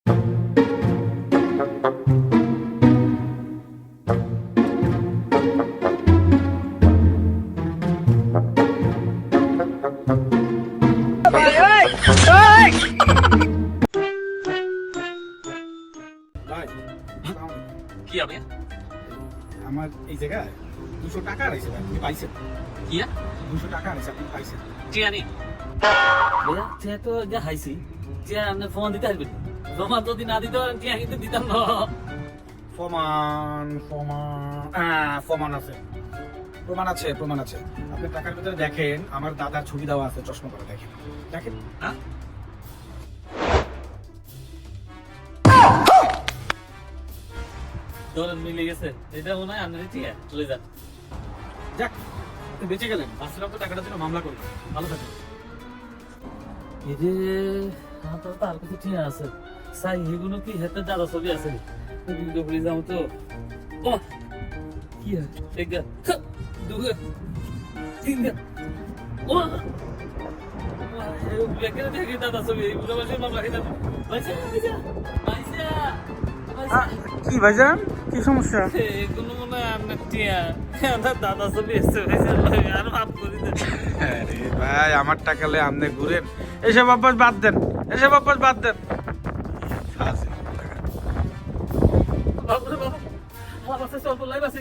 কি হবে আমার এই জায়গায় 200 টাকা আছে ভাই, আপনি পাইছেন? কি 200 টাকা আছে, আপনি পাইছেন? চিয়ানি ভাইয়া চেয়ে তো যা হাইছি চেয়ে আপনি ফোন দিতে আসবেন জমা যদি না দিতে পারেন চেয়ে কিন্তু দিতাম না প্রমাণ আছে, প্রমাণ আছে। আপনি টাকার ভিতরে দেখেন, আমার দাদার ছবি দেওয়া আছে, চশমা পরে দেখেন, দেখেন। হ্যাঁ ধরেন মিলে গেছে, এটা মনে হয় আপনার ঠিক আছে চলে যান। যাক, আপনি বেঁচে গেলেন। আসলে তো টাকাটার জন্য মামলা করবেন। ভালো থাকেন। এই যে তো তার কাছে ঠিক আছে সাই এগুলো কি হাতে দাদা ছবি আছে দুটো ঘুরে যাও তো ও কি এক দুটো তিন ও বেকার দেখে দাদা ছবি এগুলো বসে মামলা খেতে পয়সা পয়সা কি ভাইজান, কি সমস্যা? এগুলো মনে হয় আপনার টিয়া আমার দাদা ছবি এসছে আর মাফ করে দেন। আরে ভাই, আমার টাকা লে আপনি ঘুরেন, এসব অভ্যাস বাদ দেন, এসব অভ্যাস বাদ দেন। বাবা বাবা আমার কাছে সব লাইভ আছে